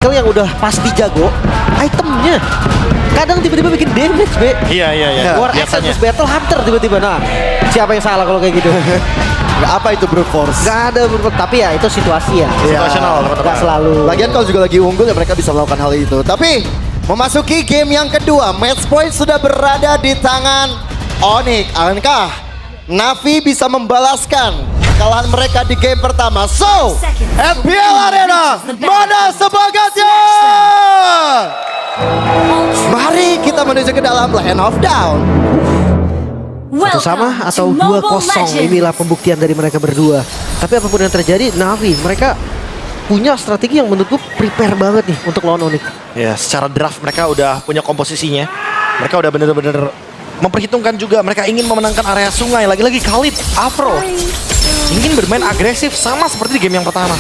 yang udah pasti jago, itemnya kadang tiba-tiba bikin damage, Be. Iya. War Biasanya. Access Battle Hunter tiba-tiba. Nah, siapa yang salah kalau kayak gitu? Nggak apa itu brute force. Gak ada, tapi ya itu situasi ya. Situasional, teman-teman. Gak selalu. Lagian kalau juga lagi unggul ya mereka bisa melakukan hal itu. Tapi memasuki game yang kedua, match point sudah berada di tangan Onyx. Akankah Navi bisa membalaskan kekalahan mereka di game pertama? So, FPL Arena, mana semangatnya? Mari kita menuju ke dalam Land of Down. Satu sama atau 2-0, inilah pembuktian dari mereka berdua. Tapi apapun yang terjadi, Navi mereka punya strategi yang menurutku prepare banget nih untuk lawan Onyx. Ya, secara draft mereka udah punya komposisinya. Mereka udah bener-bener memperhitungkan juga. Mereka ingin memenangkan area sungai. Lagi-lagi Khalid, Afro ingin bermain agresif sama seperti di game yang pertama.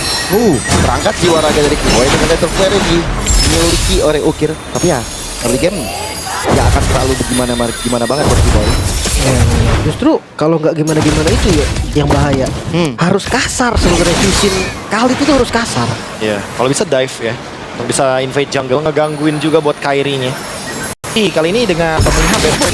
Berangkat jiwa raga dari Kiboy dengan Letter Flare yang dimiliki oleh Ukir. Tapi ya, early game ya akan terlalu gimana banget buat Kiboy. Justru kalau nggak gimana-gimana itu ya yang bahaya. Harus kasar sebenarnya, Fusion Khalid itu harus kasar. Ya, kalau bisa dive ya. Untuk bisa invade jungle, ngegangguin juga buat Kairi-nya. Kali ini dengan pemilihan bad boy.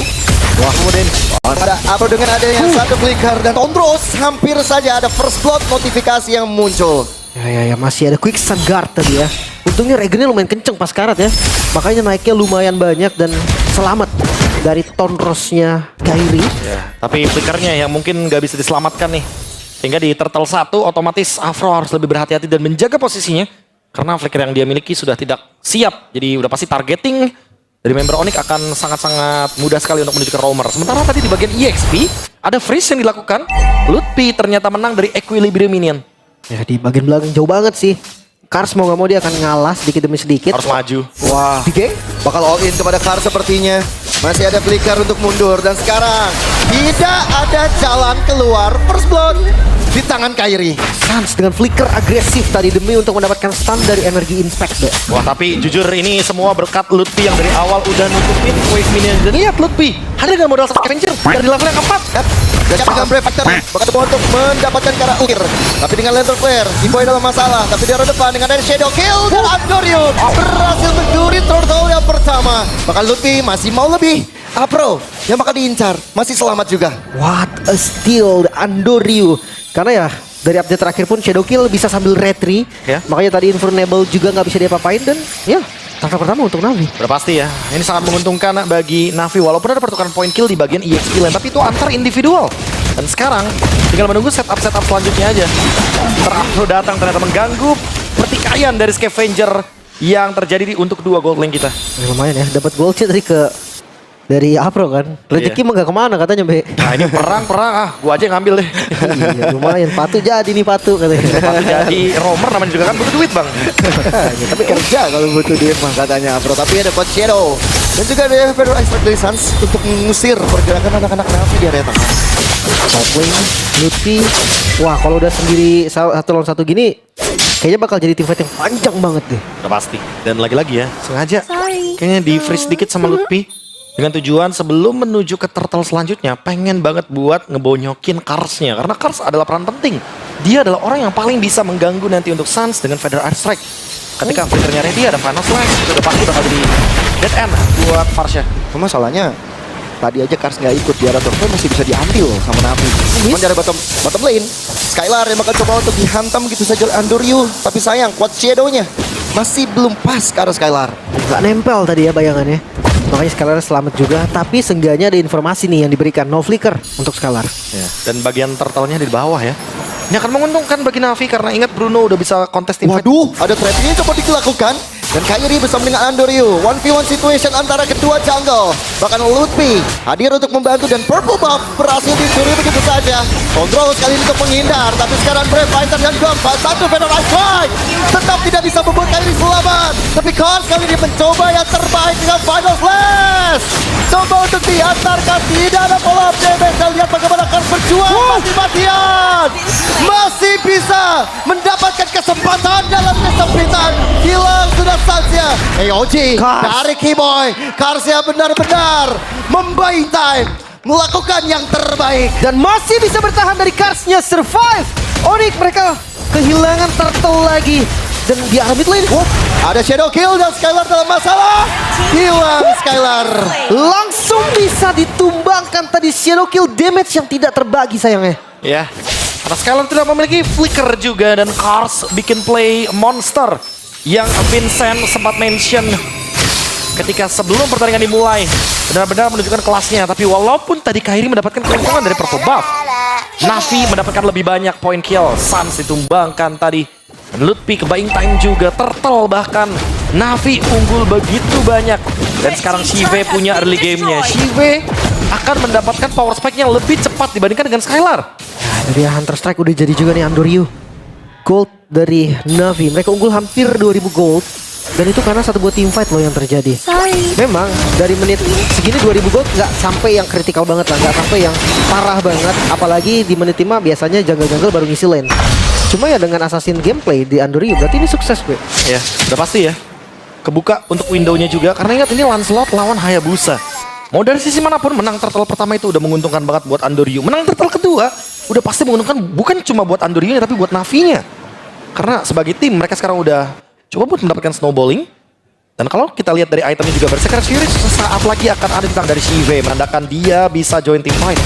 Wah, kemudian Ada apa dengan adanya satu flicker dan Tondros hampir saja ada first blood notifikasi yang muncul. Ya, masih ada Quicksand Guard tadi ya. Untungnya regennya lumayan kenceng pas karat ya. Makanya naiknya lumayan banyak dan selamat dari Tondrosnya Kairi. ya, tapi flickernya yang mungkin nggak bisa diselamatkan nih. Sehingga di turtle 1 otomatis Afro harus lebih berhati-hati dan menjaga posisinya. Karena flicker yang dia miliki sudah tidak siap. Jadi udah pasti targeting dari member Onyx akan sangat-sangat mudah sekali untuk menuju ke roamer. Sementara tadi di bagian EXP ada freeze yang dilakukan. Lutfi ternyata menang dari Equilibrium Minion. Ya di bagian belakang jauh banget sih. Kars mau gak mau dia akan ngalah sedikit demi sedikit. Harus maju. Wah, bakal all in kepada Kar sepertinya. Masih ada flicker untuk mundur dan sekarang tidak ada jalan keluar. First blood di tangan Kairi. Sans dengan flicker agresif tadi demi untuk mendapatkan stun dari energi impact deh. Wah, tapi jujur ini semua berkat Lutfi yang dari awal udah nutupin wave minion. Dan lihat Lutfi, ada dengan modal scavenger dari level yang keempat. Dan dengan Brave Factor bakal coba untuk mendapatkan cara ukir. Tapi dengan Lantern Flare, Kiboy dalam masalah. Tapi di arah depan dengan dari Shadow Kill dan Andorio berhasil mencuri turtle yang pertama. Bahkan Lutfi masih mau lebih. Afro yang bakal diincar masih selamat juga. What a steal, Andorio. Karena ya dari update terakhir pun Shadow Kill bisa sambil retry. Ya. Makanya tadi Invulnerable juga nggak bisa diapa-apain dan ya langkah pertama untuk Navi. Udah pasti ya, ini sangat menguntungkan bagi Navi. Walaupun ada pertukaran point kill di bagian EXP lane, tapi itu antar individual. Dan sekarang tinggal menunggu setup selanjutnya aja. Afro datang ternyata mengganggu pertikaian dari scavenger yang terjadi untuk dua gold lane kita. Ya, lumayan ya, dapat gold dari dari Afro kan. Rezeki mah gak kemana katanya, Be. Nah ini perang gua aja yang ngambil deh. Iya, lumayan, Patu jadi nih Patu katanya. Patu jadi roamer namanya juga kan butuh duit bang. Tapi kerja kalau butuh duit mah katanya Afro. Tapi ada Coach Shadow dan juga ada Federal Extract dari Suns untuk mengusir pergerakan anak-anak Navi di area tengah. Top lane, Lutfi. Wah, kalau udah sendiri satu lawan satu gini, kayaknya bakal jadi teamfight yang panjang banget deh. Udah pasti. Dan lagi-lagi ya, sengaja kayaknya di freeze sedikit sama Lutfi. Dengan tujuan sebelum menuju ke turtle selanjutnya, pengen banget buat ngebonyokin Karsnya. Karena Kars adalah peran penting. Dia adalah orang yang paling bisa mengganggu nanti untuk Suns dengan Federal Airstrike. Ketika flickernya ready, ada Final Slash. Itu udah pasti bakal jadi dead end buat Farsha. Cuma masalahnya tadi aja Kars nggak ikut di arah turtle masih bisa diambil sama Navi. Cuman dari bottom lane, Skylar yang bakal coba untuk dihantam gitu saja oleh Andorio. Tapi sayang, kuat Shadow-nya masih belum pas ke arah Skylar. Gak nempel tadi ya bayangannya. Makanya Scalar selamat juga. Tapi seenggaknya ada informasi nih yang diberikan. No flicker untuk Scalar. Ya. Dan bagian turtle-nya di bawah ya. Ini akan menguntungkan bagi Navi karena ingat Bruno udah bisa kontes teamfight. Waduh, ada trapping yang coba dilakukan. Dan Kairi bersama dengan Andorio 1v1 situation antara kedua jungle. Bahkan Lutfi hadir untuk membantu dan purple buff berhasil dicuri begitu saja. Kontrol sekali ini untuk menghindar. Tapi sekarang Brave Fighter dan juga satu Federal Strike tetap tidak bisa membuat Kairi selamat. Tapi Kars kali ini mencoba yang terbaik dengan Final Flash. Coba untuk diantarkan, tidak ada follow up damage. Dan lihat bagaimana Kars berjuang mati-matian. Masih bisa mendapatkan kesempatan dalam kesempitan. Hilang sudah saja. AOG dari Kiboy. Karsnya benar-benar membuying time, melakukan yang terbaik. Dan masih bisa bertahan dari Karsnya survive. Onyx mereka kehilangan turtle lagi. dan di arah mid lane. Ada shadow kill dan Skylar dalam masalah. Hilang Skylar. Langsung bisa ditumbangkan tadi shadow kill, damage yang tidak terbagi sayangnya. Ya, karena Skylar tidak memiliki flicker juga dan Cars bikin play monster yang Vincent sempat mention ketika sebelum pertandingan dimulai. Benar-benar menunjukkan kelasnya, tapi walaupun tadi Kairi mendapatkan keuntungan dari purple buff, Navi mendapatkan lebih banyak point kill. Sans ditumbangkan tadi. Dan Lutfi ke buying time juga, Turtle bahkan. Navi unggul begitu banyak. Dan sekarang Shive punya early game-nya. Shive akan mendapatkan power spike-nya lebih cepat dibandingkan dengan Skylar. Nah, dari Hunter Strike udah jadi juga nih Andoryu. Gold dari Navi, mereka unggul hampir 2000 gold. Dan itu karena satu buat team fight loh yang terjadi. Memang dari menit segini 2000 gold nggak sampai yang kritikal banget lah, nggak sampai yang parah banget. Apalagi di menit 5 biasanya jungle-jungle baru ngisi lane. Cuma ya dengan assassin gameplay di Andoryu berarti ini sukses gue. Ya, udah pasti ya. Kebuka untuk window-nya juga, karena ingat ini Lancelot lawan Hayabusa. Mau dari sisi manapun, menang turtle pertama itu udah menguntungkan banget buat Andoryu. Menang turtle kedua udah pasti menguntungkan bukan cuma buat Andoryu tapi buat Navi-nya. Karena sebagai tim mereka sekarang udah coba buat mendapatkan snowballing. Dan kalau kita lihat dari itemnya juga, Berserker Fury sesaat lagi akan ada di tangan dari Shive, menandakan dia bisa join team fight.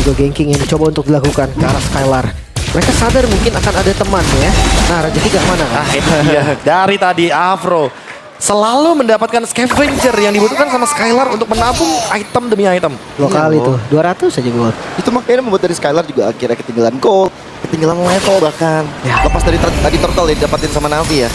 Juga ganking yang dicoba untuk dilakukan ke arah Skylar. Mereka sadar mungkin akan ada teman ya. Nah, Raja Tiga kemana? Nah, itu dia. Dari tadi Afro selalu mendapatkan scavenger yang dibutuhkan sama Skylar untuk menabung item demi item. 2 kali tuh, 200 aja gold. Itu makanya membuat dari Skylar juga akhirnya ketinggalan gold, ketinggalan level bahkan. Ya. Lepas dari tadi turtle yang dapatin sama Navi ya.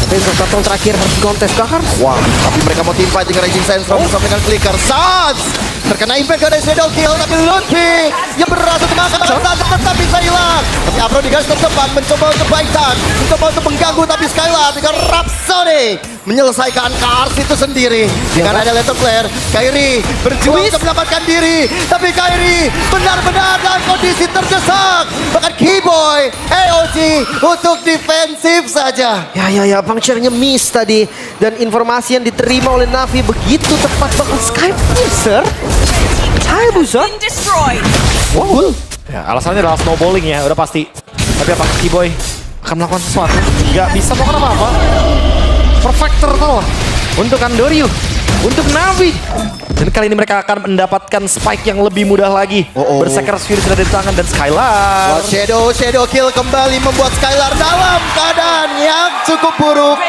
Tapi untuk turtle terakhir harus kontes Kahar. Wah, tapi mereka mau team fight dengan Raging Sandstorm bersama dengan Flicker. Sans! Terkena impact dari shadow kill, tapi Lutfi yang berhasil makan tetap bisa hilang. Tapi Afro di garis terdepan mencoba untuk baitan, mencoba untuk mengganggu, tapi Skylar dengan Rhapsody menyelesaikan Cars itu sendiri. Dengan ada Lethal Flare, Kairi berjuang untuk mendapatkan diri, tapi Kairi benar-benar dalam kondisi terdesak. Bahkan Keyboy, AOG untuk defensif saja. Ya, puncture-nya miss tadi. Dan informasi yang diterima oleh Navi begitu tepat, bahkan Skypiercer. Hayabusa. Wow. Ya, alasannya adalah snowballing ya, udah pasti. Tapi apakah Keyboy akan melakukan sesuatu? Nggak bisa melakukan apa-apa. Perfect turtle untuk Andoryu, untuk Navi. Dan kali ini mereka akan mendapatkan spike yang lebih mudah lagi. Berserker Fury sudah di tangan dan Skylar. Shadow kill kembali membuat Skylar dalam keadaan yang cukup buruk.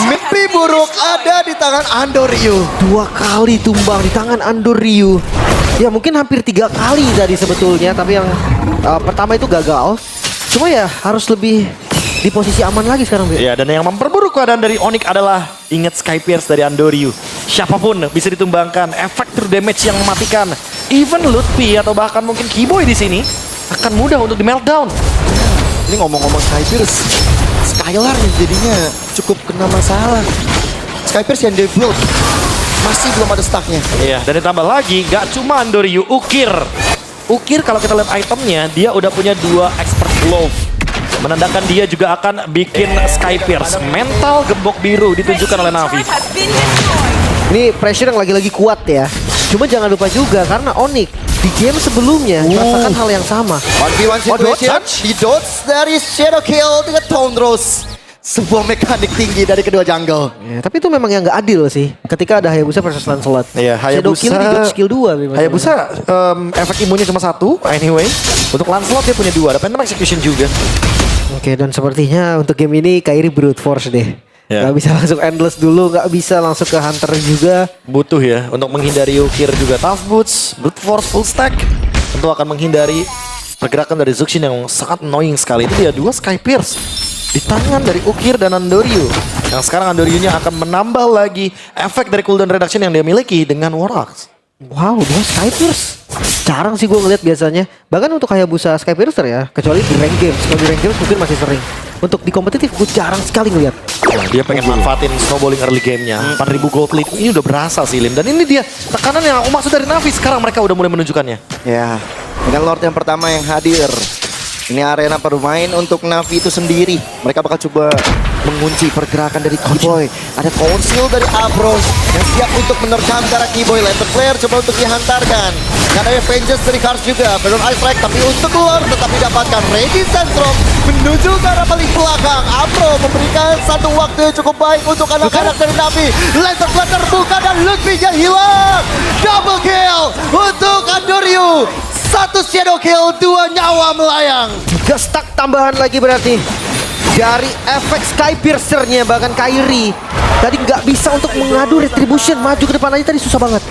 Mimpi buruk ada di tangan Andoryu. 2 kali tumbang di tangan Andoryu. Ya mungkin hampir 3 kali tadi sebetulnya, tapi yang pertama itu gagal. Cuma ya harus lebih di posisi aman lagi sekarang. Ya, dan yang memperburuk keadaan dari Onyx adalah ingat Skypierce dari Andoryu. Siapapun bisa ditumbangkan, efek true damage yang mematikan. Even Lutfi atau bahkan mungkin Keyboy di sini akan mudah untuk di meltdown. Ini ngomong-ngomong Skypierce, Skylar yang jadinya cukup kena masalah. Skypierce yang debuild masih belum ada stacknya. Iya, dan ditambah lagi gak cuma Andoryu, Ukir. Ukir kalau kita lihat itemnya, dia udah punya 2 expert glove. Menandakan dia juga akan bikin Skypierce. Mental gembok biru ditunjukkan oleh Navi. Ini pressure yang lagi-lagi kuat ya. Cuma jangan lupa juga karena Onyx di game sebelumnya merasakan hal yang sama. 1v1 situation, di dodge dari shadow kill dengan Tondros. Sebuah mekanik tinggi dari kedua jungle. Ya, tapi itu memang yang nggak adil sih. Ketika ada Hayabusa versus Lancelot. Iya, Shadow kill di dodge skill 2. Hayabusa efek imunnya cuma 1 anyway. Untuk Lancelot dia punya 2, ada Phantom Execution juga. Oke, dan sepertinya untuk game ini Kairi brute force deh. Ya. Gak bisa langsung endless dulu, gak bisa langsung ke Hunter juga. Butuh ya untuk menghindari Ukir juga tough boots, brute force full stack. Tentu akan menghindari pergerakan dari Zuxin yang sangat annoying sekali. Itu dia 2 Skypierce di tangan dari Ukir dan Andoryu. Yang sekarang Andoryu-nya akan menambah lagi efek dari cooldown reduction yang dia miliki dengan Warhawks. Wow, 2 Skypierce. Jarang sih gue ngeliat biasanya. Bahkan untuk Hayabusa Skypiercer ya, kecuali di rank games. Kalau di rank games mungkin masih sering. Untuk di kompetitif gue jarang sekali ngeliat. Dia pengen manfaatin snowballing early game-nya. 4000 gold lead ini udah berasa sih Lim. Dan ini dia tekanan yang aku maksud dari Navi. Sekarang mereka udah mulai menunjukkannya. Ya, dengan Lord yang pertama yang hadir. Ini arena bermain untuk Navi itu sendiri. Mereka bakal coba mengunci pergerakan dari Keyboy. Ada konsil dari Afro yang siap untuk menerkam ke arah Keyboy. Lantern Flare coba untuk dihantarkan. Dan ada Avengers dari Cars juga. Baron Ice Strike tapi untuk keluar tetap didapatkan. Ready Sandstrom menuju ke arah paling belakang. Afro memberikan satu waktu yang cukup baik untuk anak-anak dari Navi. Lantern Flare terbuka dan Ludwig-nya hilang. Double kill untuk Andoryu. Satu shadow kill, 2 nyawa melayang. 3 stack tambahan lagi berarti. Dari efek Sky Piercer-nya bahkan Kairi tadi nggak bisa untuk mengadu retribution, maju ke depan aja tadi susah banget.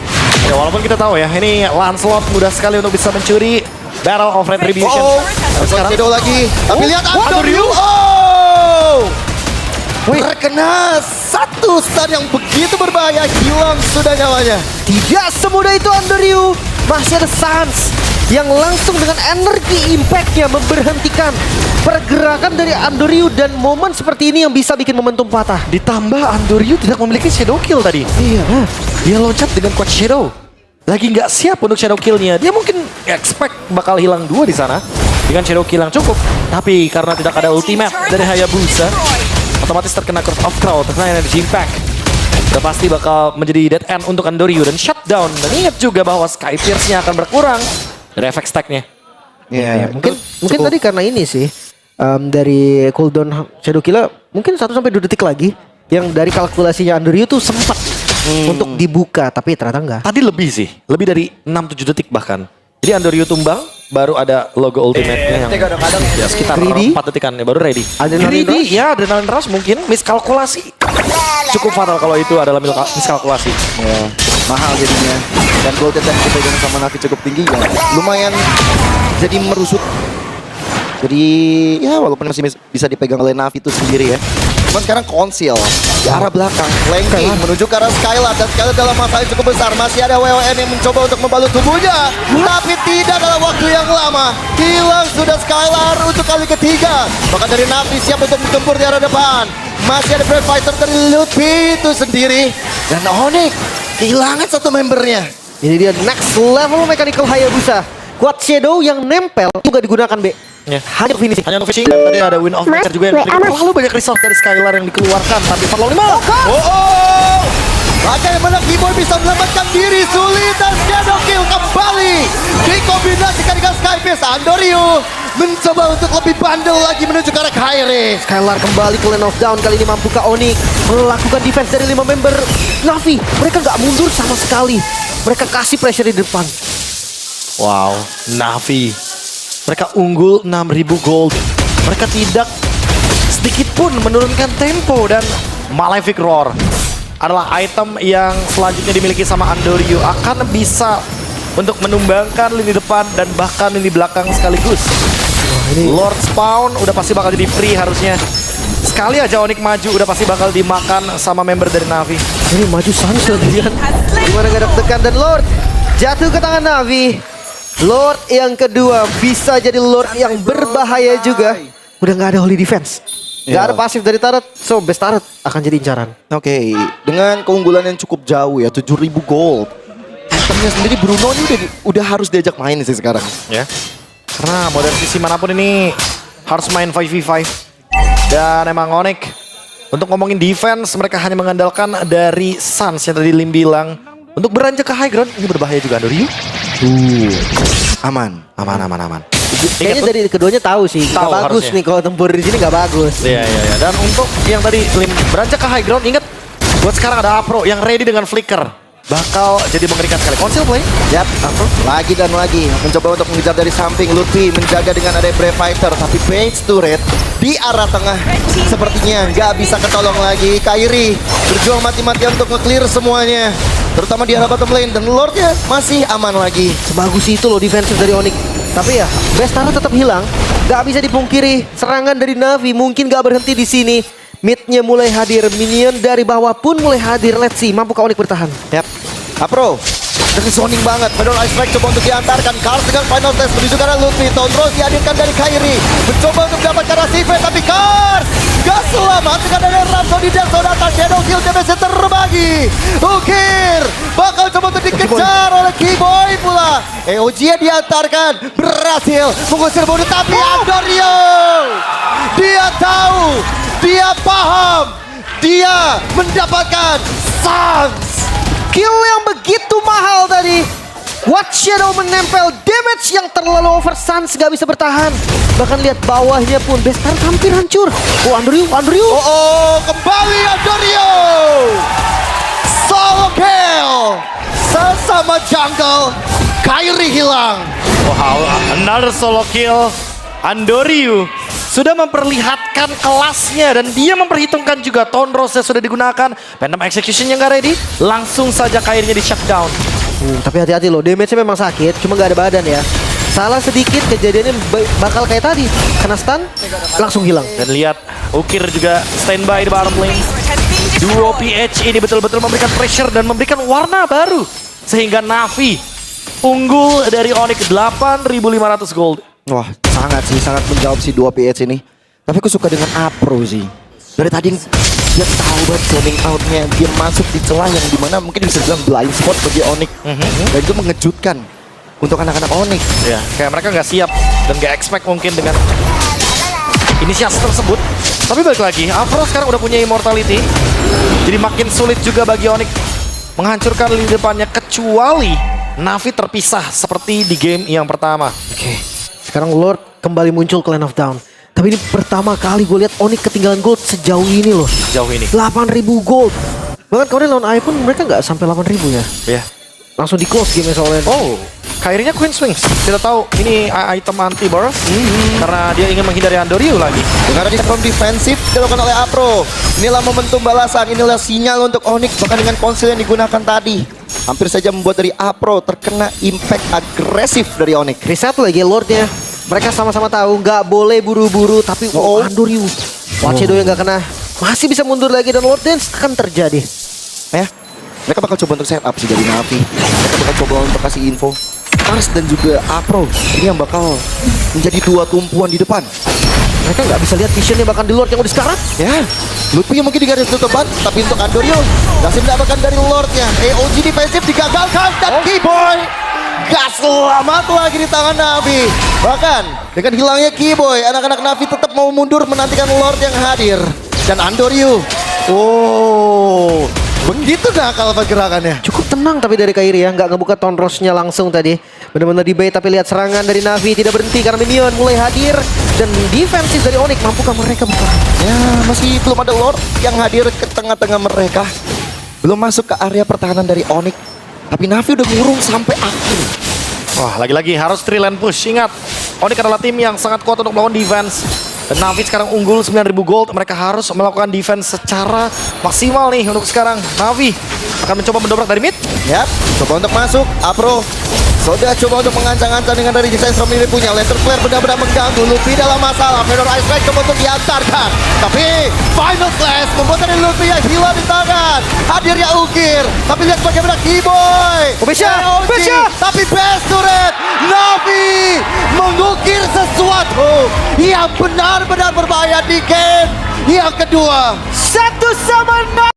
Ya walaupun kita tahu ya, ini Lancelot mudah sekali untuk bisa mencuri Battle of Retribution. Oh, Tapi sekarang shadow lagi. Tapi lihat Andoryu. Andoryu. Oh! Terkena satu stun yang begitu berbahaya, hilang sudah nyawanya. Tidak semudah itu Andoryu. Masih ada Sans yang langsung dengan energi impact-nya memberhentikan pergerakan dari Andoryu, dan momen seperti ini yang bisa bikin momentum patah. Ditambah Andoryu tidak memiliki shadow kill tadi. Iya. Dia loncat dengan quad shadow. Lagi nggak siap untuk shadow killnya. Dia mungkin expect bakal hilang 2 di sana dengan shadow kill yang cukup. Tapi karena tidak ada ultimate dari Hayabusa, otomatis terkena Curse of Crowd, terkena energy impact. Udah pasti bakal menjadi dead end untuk Andoryu dan shutdown. Dan ingat juga bahwa Sky Pierce-nya akan berkurang dari efek stack-nya. Iya, Mungkin tadi karena ini sih dari cooldown shadow kill mungkin 1-2 detik lagi yang dari kalkulasinya Andoryu tuh sempat untuk dibuka, tapi ternyata enggak. Tadi lebih sih, lebih dari 6-7 detik bahkan. Jadi Andoryu tumbang, baru ada logo ultimate-nya yang ya, sekitar Greedy. 4 detikan ya, baru ready. Adrenaline Greedy, rush? ya adrenaline rush mungkin miskalkulasi. Cukup fatal kalau itu adalah miskalkulasi. Ya, mahal jadinya. Dan gold yang dipegang sama Navi cukup tinggi ya. Lumayan jadi merusut. Jadi ya walaupun masih bisa dipegang oleh Navi itu sendiri ya. Cuman sekarang konsil di arah belakang, flanking menuju ke arah Skylar, dan Skylar dalam masalah yang cukup besar. Masih ada WWN yang mencoba untuk membalut tubuhnya, tapi tidak dalam waktu yang lama. Hilang sudah Skylar untuk kali ketiga. Bahkan dari Navi siap untuk menggempur di arah depan. Masih ada Brave Fighter dari Ludwig itu sendiri, dan Onyx kehilangan satu membernya. Ini dia next level mechanical Hayabusa. Quad shadow yang nempel juga digunakan B. Ya. Hanya untuk finishing. Hanya untuk fishing, dan tadi ada Wind of Nature juga yang terlalu banyak resource dari Skylar yang dikeluarkan. Tapi Farlow 5. Oh! Bagaimana Keyboy bisa menyelamatkan diri, sulit, dan shadow kill kembali dikombinasikan dengan Skyface. Andoryu mencoba untuk lebih bandel lagi menuju ke arah Kairi. Skylar kembali ke lane of down, kali ini mampu Onyx melakukan defense dari 5 member Navi. Mereka nggak mundur sama sekali. Mereka kasih pressure di depan. Wow, Navi. Mereka unggul 6.000 gold. Mereka tidak sedikit pun menurunkan tempo, dan Malefic Roar adalah item yang selanjutnya dimiliki sama Andoryu. Akan bisa untuk menumbangkan lini depan dan bahkan lini belakang sekaligus. Lord Spawn udah pasti bakal jadi free harusnya. Sekali aja Onyx maju udah pasti bakal dimakan sama member dari Navi. Ini maju Sans lagi kan. Gimana gak deg-degan, dan Lord jatuh ke tangan Navi. Lord yang kedua bisa jadi Lord yang berbahaya juga. Udah nggak ada holy defense, nggak ada pasif dari turret, so best turret akan jadi incaran. Oke, dengan keunggulan yang cukup jauh ya, 7.000 gold. Itemnya sendiri Bruno ini udah harus diajak main sih sekarang. Ya, karena modern sisi manapun ini harus main 5v5. Dan emang Onyx untuk ngomongin defense, mereka hanya mengandalkan dari Sans yang tadi Lim bilang. Untuk beranjak ke high ground, ini berbahaya juga Andoryu. Aman. Kayaknya dari keduanya tahu sih, nggak Tahu bagus harusnya. nih kalau tempur di sini nggak bagus. Iya. Dan untuk yang tadi Lim beranjak ke high ground, ingat buat sekarang ada Afro yang ready dengan flicker. Bakal jadi mengerikan sekali. Konsil play. Yap, lagi dan lagi mencoba untuk mengejar dari samping. Lutfi menjaga dengan ada Brave Fighter, tapi Page turret di arah tengah sepertinya nggak bisa ketolong lagi. Kairi berjuang mati-matian untuk nge-clear semuanya, terutama di arah bottom lane, dan Lordnya masih aman lagi. Sebagus itu loh defensif dari Onyx. Tapi ya, best turret tetap hilang. Nggak bisa dipungkiri, serangan dari Navi mungkin nggak berhenti di sini. Midnya mulai hadir, minion dari bawah pun mulai hadir. Let's see, mampukah Onyx bertahan? Yap, Apro dari zoning banget. Baron Ice Strike coba untuk diantarkan. Kars dengan final test menuju ke arah Lutfi. Tondros dihadirkan dari Kairi, mencoba untuk mendapatkan Rasive, tapi Kars gak selamat dengan ada Rhapsody dan Sonata. Shadow kill damage terbagi. Ukir bakal coba untuk dikejar oleh Keyboy pula. EOG diantarkan, berhasil mengusir bodoh, tapi Andoryu dia tahu Dia paham. Dia mendapatkan sans. Kill yang begitu mahal tadi. Watch Shadow menempel, damage yang terlalu over, Sans gak bisa bertahan. Bahkan lihat bawahnya pun, base turret hampir hancur. Oh, Andrew. Oh, kembali Andorio. Solo kill. Sesama jungle, Kairi hilang. Wow, another solo kill. Andoriu sudah memperlihatkan kelasnya dan dia memperhitungkan juga Tone Rose sudah digunakan. Phantom Execution yang gak ready, langsung saja Kairinya di shutdown. Tapi hati-hati loh, damage-nya memang sakit, cuma gak ada badan ya. Salah sedikit kejadiannya bakal kayak tadi. Kena stun, langsung hilang. Dan lihat, Ukir juga standby di bottom lane. Duo PH ini betul-betul memberikan pressure dan memberikan warna baru. Sehingga Navi unggul dari Onyx 8.500 gold. Wah, sangat menjawab si 2 PH ini. Tapi aku suka dengan Apro sih. Dari tadi dia tahu banget zoning out-nya. Dia masuk di celah yang dimana mungkin bisa bilang blind spot bagi Onyx. Dan itu mengejutkan untuk anak-anak Onyx. Ya, kayak mereka nggak siap dan nggak expect mungkin dengan inisiasi tersebut. Tapi balik lagi, Afro sekarang udah punya immortality. Jadi makin sulit juga bagi Onyx menghancurkan lini depannya kecuali Navi terpisah seperti di game yang pertama. Oke, sekarang Lord kembali muncul ke Land of Dawn. Tapi ini pertama kali gue lihat Onyx ketinggalan gold sejauh ini loh. Jauh ini. 8.000 gold. Bahkan kemarin lawan AI pun mereka nggak sampai 8.000 ya. Ya. Langsung di close game soalnya. Oh, Kairinya Queen Swings. Tidak tahu ini item anti burst karena dia ingin menghindari Andoriu lagi. Dengan diskon defensif dilakukan oleh Apro. Inilah momentum balasan, inilah sinyal untuk Onyx. Bahkan dengan konsil yang digunakan tadi, hampir saja membuat dari Apro terkena impact agresif dari Onyx. Reset lagi Lordnya. Mereka sama-sama tahu nggak boleh buru-buru, tapi Andoriu. Watch Shadow yang nggak kena. Masih bisa mundur lagi dan Lord Dance akan terjadi. Ya, mereka bakal coba untuk setup sih dari Navi. Mereka bakal coba untuk kasih info. Mars dan juga Apro ini yang bakal menjadi dua tumpuan di depan. Mereka nggak bisa lihat visionnya bahkan di Lord yang udah sekarat. Ya, Lutfi mungkin di garis tutupan, tapi untuk Andorio masih mendapatkan dari Lordnya. AOG defensif digagalkan dan Keyboy gak selamat lagi di tangan Navi. Bahkan dengan hilangnya Keyboy, anak-anak Navi tetap mau mundur menantikan Lord yang hadir. Dan Andorio, oh, begitu nakal pergerakannya. Cukup tenang tapi dari Kairi ya, nggak ngebuka Tone Rose-nya langsung tadi. Benar-benar di bait, tapi lihat serangan dari Navi tidak berhenti karena minion mulai hadir. Dan defensif dari Onyx, mampukah mereka bertahan? Ya, masih belum ada Lord yang hadir ke tengah-tengah mereka. Belum masuk ke area pertahanan dari Onyx. Tapi Navi udah ngurung sampai akhir. Wah, lagi-lagi harus 3 lane push. Ingat, Onyx adalah tim yang sangat kuat untuk melakukan defense. Dan Navi sekarang unggul 9.000 gold. Mereka harus melakukan defense secara maksimal nih untuk sekarang. Navi akan mencoba mendobrak dari mid. Yap, coba untuk masuk. Apro sudah coba untuk mengancang-ancang dengan dari desain from ini punya. Laser Flare benar-benar mengganggu. Luffy dalam masalah. Fedor Ice Strike coba untuk diantarkan. Tapi Final Clash membuat dari Luffy yang hilang di tangan. Hadirnya Ukir. Tapi lihat bagaimana Keyboy. Besha. Tapi best turret. Navi mengukir sesuatu yang benar-benar berbahaya di game yang kedua. 1-0.